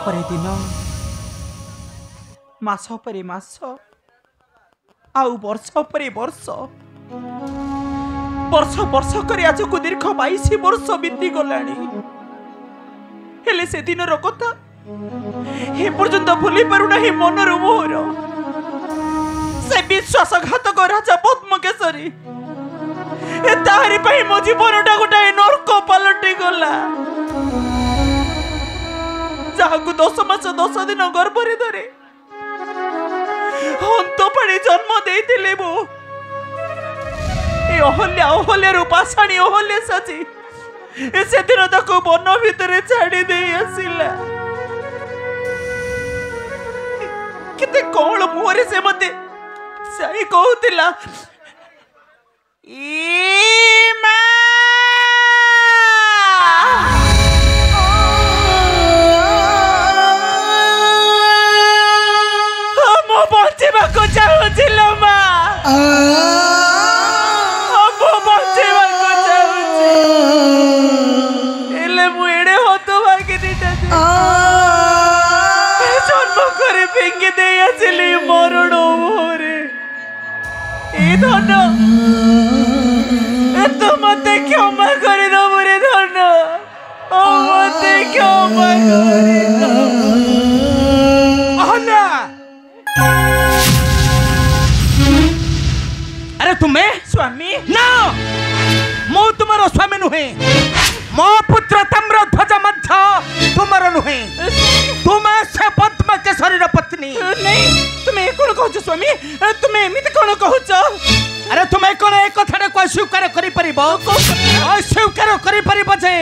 परे दिन मास परे मास आउ वर्ष परे वर्ष वर्ष वर्ष कर आज को दीर्घ 22 वर्ष बीती गलानी हेले से दिन कथा ए पर्यंत भूली पारुना ही मनर मोहर से विश्वासघातक राजा पद्मकेशरी ताहारी पाई मो जीवनटा गोटाए नरक पलटि गला जहां 10 मास 10 दिन गर्भरे धरे हंत पाड़ी जन्म देइतिले मो ए अहल्या अहल्या रूपासाणी अहल्या साची से दिन तक वन भितर छाड़ी दे आसिला केते कौन मुहरे से मते सही कहूतिला मो बचेबा को चाहूतिला मा मो बचेबा को चाहूति एले मु एडे होतो भागे दिटा जन्म करे फेंगे दे आसिली मरण मोरे ए धन तो मते क्षमा कर दो मोरे धन ओ मते क्षमा कर दो अहल्या अरे तुम्हें स्वामी ना मो तुम्हारो स्वामी नुहे मो पुत्र ताम्रध्वज मध्य तुम्हारो नुहे तुम्हें से पद्मकेशरी पत्नी नहीं तुम्हें कौन कहछ स्वामी तुम्हें एमिति कौन कहछ अरे तुम्हें कौन एक कथा को स्वीकार करि परिबो अस्वीकार करि परिबो जे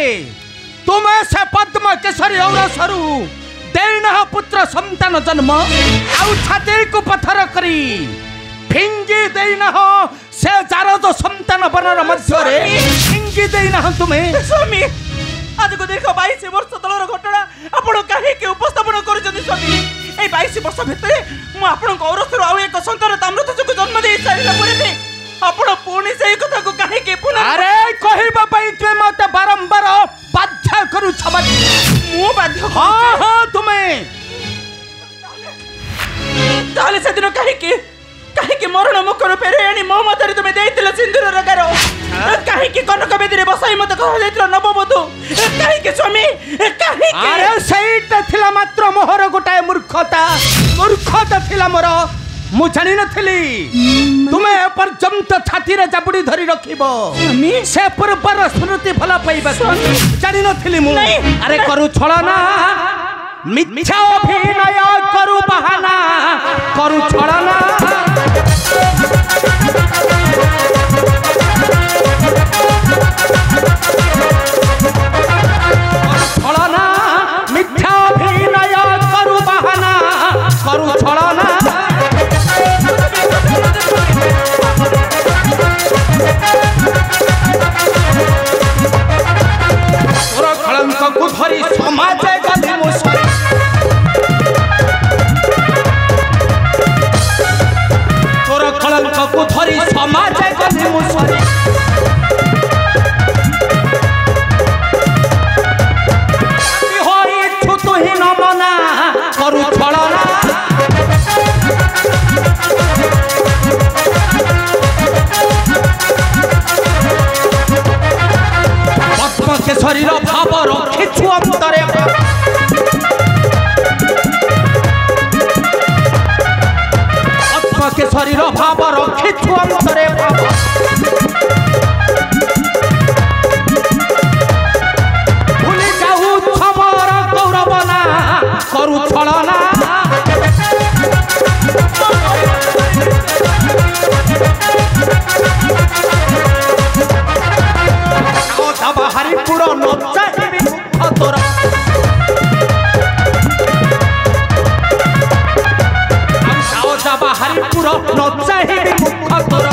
तुम्हें से पद्मकेशरी औरसरु देना पुत्र संतान जन्म आउ छाती को पत्थर करी फिंगी देना हो से जार जो संतान बनर मध्य रे फिंगी देना हो तुम्हें स्वामी आज को देखो 22 वर्ष तलर घटना आपण काहे के उपस्थापन करजनी स्वामी ए 22 वर्ष भितरे मु आपण गौरसर आउ एक संतान ताम्रध्वज को जन्म दे सारिला परे भी आपण पुणी से कथा को काहे के पुनः अरे कहिबा पई तुमे मते बारंबार बाध्य करू छबा मु बाध्य हां हां तुम्हें ताले से दिन काहे के मरण मुखर पेरे आनी मो मतरे तुमे देइतिल सिंदूर रगार काहे के कनक बेदी रे बसाई मत कह देइतिल नवबधू काहे के स्वामी काहे के अरे सेइटा थिला मात्र मोहर गोटाए मूर्खता थिला मोर मु जानि नथिली तुमे पर्यंत छाती रे जाबुडी धरि रखिबो से पूर्वर स्मृति भला पाइबा जानि नथिली मु अरे करू छळना मिथ्या अभिनय करू बहाना करू छळना छळना मिथ्या अभिनय करू बहाना करू छळना तोर कलंक को धरी समाज गली मुसरी तोर कलंक को धरी समाज गली मुसरी होई छुतु ही न मना करू छळना पद्मकेशरी भाव रखिछु अंतरे पद्मकेशरी भाव रखिछु अंतरे भूली जाऊ छमर गौरवना करू छळना हरिपुर नचाइबी तोरा हरिपुर नचाइबी मुख तोरा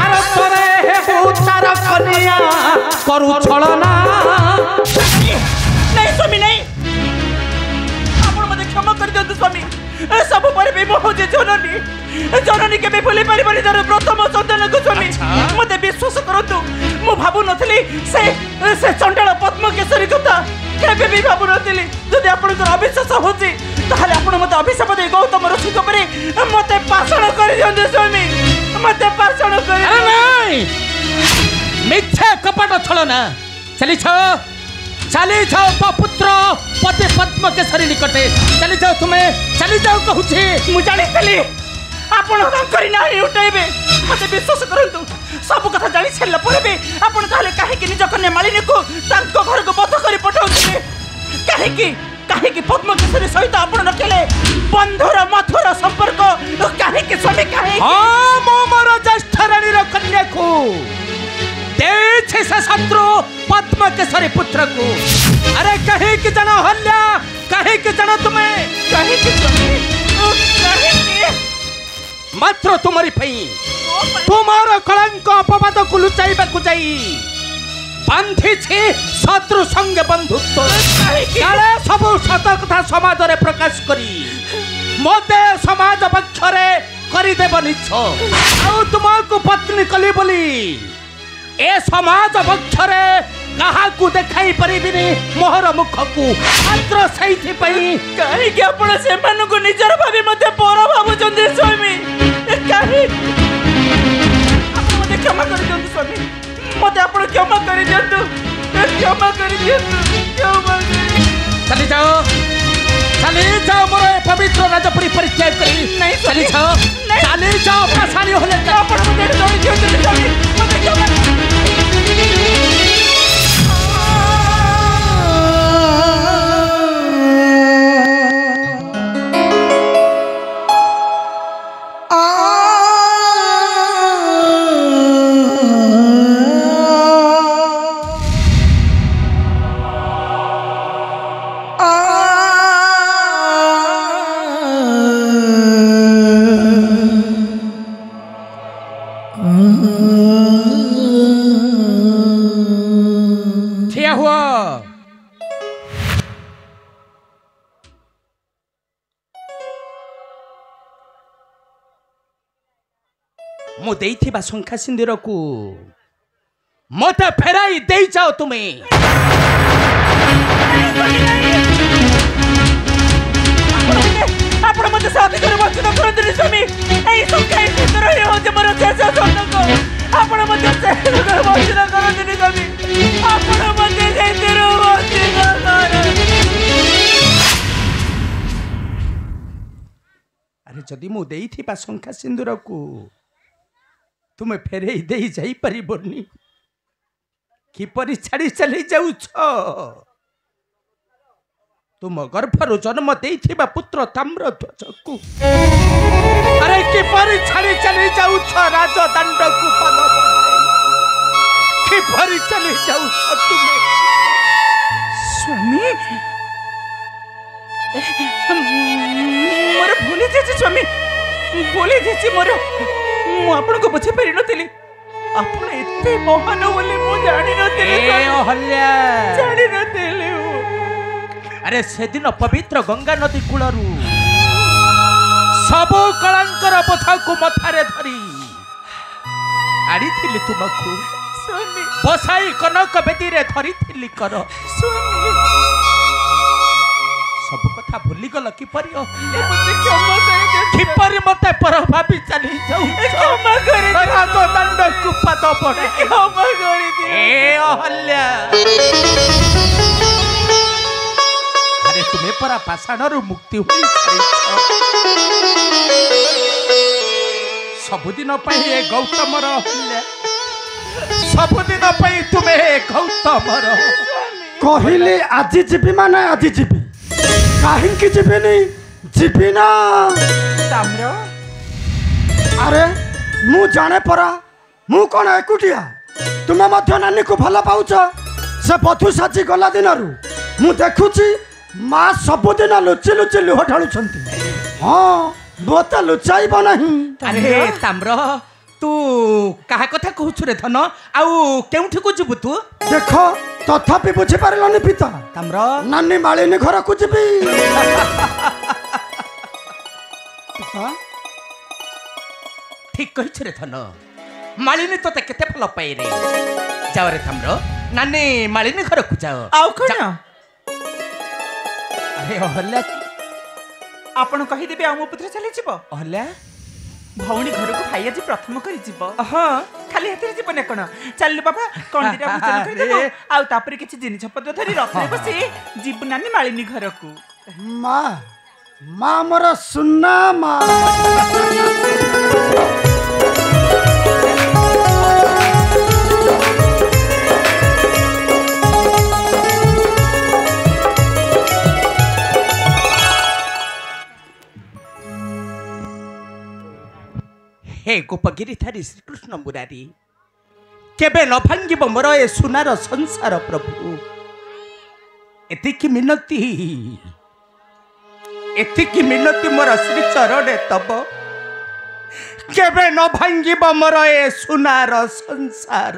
अरे तोरे हे उतार कनिया करू छळना नहीं स्वामी नहीं आपण मते क्षमा कर दियंतु स्वामी सब पर भी मो जे जननी के भूली पारिबानी जर प्रथम संतान को स्वामी मते विश्वास करंतु मो भाबु नथिली से चंडाल पद्म केसरी कथा केबे भी भाबु नथिली जदि आपनकर अविश्वास होची ताहले आपण मते अभिशाप दे गौतम ऋषि परे मते पाषण कर दियंदे स्वामी मते पाषण कर अरे नहीं मिथ्या कपट छलना चली जाओ तो पुत्र पति पद्म केसरी निकटे चली जाओ तुम्हें चली जाओ कहूची मु जानितली आपण तांकरी नाही उठेबे मते विश्वास करंतु सब कथा जानि छेल्ला परे बे आपण ताले काहे कि निज कन्या मालिनी को तांको घर को बध करी पठाउछे काहे कि पद्म केसरी सहित आपण रखेले बंधुर मथुर संपर्क काहे कि स्वामी काहे हां मो मोर ज्येष्ठ रानी रो कन्या को देछे से शत्रु पद्म केसरी पुत्र को अरे कहे कि जना हल्या कहे कि जना तुम्हें काहे कि काहे कि मात्र तुम्हारी पई तुम्हारा कलंक अपवाद को लुचाइबा को जाई बांधी छे शत्रु संग बंधुत्व काले सब सत कथा समाज रे प्रकाश करी मते समाज पक्षरे करी देब निछ आ तुमको पत्नी कली बोली ए समाज पक्षरे कहा को देखाई परिबिनी मोहर मुख को मात्र सही पई काहे कि आपण से मन को निजर भाबी मते पर भाबु चंदे स्वामी काहे आपण मते क्षमा कर दियंतु स्वामी मते आपण क्षमा कर दियंतु चली जाओ मोर पवित्र राजपुरी परित्याग करी नहीं चली जाओ पाषाणी होले आपण मते जोई दियंतु स्वामी मते क्षमा मु देइथिबा शंखा सिंदूर को मते फेराई दे जाओ तुम्हें आपण मते साथी कर वंचित करंतनी स्वामी एई शंखा सिंदूर हे होते मोर शेष सन्तको आपण मते से कर वंचित करंतनी स्वामी आपण मते सिंदूर वंचित कर अरे जदि मु देइथिबा शंखा सिंदूर को तुम्हें फेरे दे जाई परिबोनी किपरि छाड़ी चली जाऊ तुम गर्भर जन्म देइथिबा पुत्र ताम्रध्वज को अरे किपरि छाड़ी चली जाऊ राजदंड को पद किपरि चली जाऊ तुम्हें स्वामी मोर भूली जे स्वामी बोली जे मोर मु आपन को बुझे पारि नथिली आपन एते महान बोले मु जानि नथिली ए अहल्या जानि नथिली अरे से दिन पवित्र गंगा नदी कूलरू सब कलंकर पथा को मथारे धरी आड़ी थिली तुमको स्वामी बसाई कनक बेदी रे धरी थिली कर स्वामी सब कथा भूली गल किपरि मते क्षमा कर दे किपरि मते पर भाबी चली जाऊ क्षमा कर दे राजदंड को पद पड़े क्षमा कर दे ए अहल्या अरे तुम्हें परा पाषाणरू मुक्ति होई सबुदिन पई ए गौतमर अहल्या सबुदिन पई तुम्हें गौतमर कहले आज जीवी माने आज जीवी कहीं जीवी ना ताम्र अरे मु जाने परा मु कौन एकुटिया तुम मध्य नानी को भल पाउच से बधु साची गला दिन मु देखुची माँ सबुदिन लुचि लुचि लुह ढालुंट हाँ मत लुचाइब नहीं अरे ताम्र तू कहा कथा कहूछु रे धन आउ केउठी को जीवु तू देख तथापि बुझी पारलनि पिता ताम्र नानी मालिनी घर को जीवी ठीक कहिछु रे धन मालिनी तते केते फल पाई रे जाओ रे थाम्रो नानी मालिनी घर को जाओ आउ कौन अरे अहल्या आपण कहीदेबे आ मो पुत्र चली जीव अहल्या भौणी घर को भाई आज प्रथम करी जीव हाँ खाली हाथ जीवन कौन चल बाबा कौन दिटा भोजन करदेबो आउ तापरे किछि जिनिस पत्र धरी रथरे बसी जीव नानी मालिनी घर को माँ माँ मोर सुन्ना माँ हे गोपगिरी थारी श्रीकृष्ण मुरारी केबे न भांगिब मोर ए सुनार संसार प्रभु एतिकी मिनती मोर श्री चरण तब केबे न भांगिब मोर ए सुनार संसार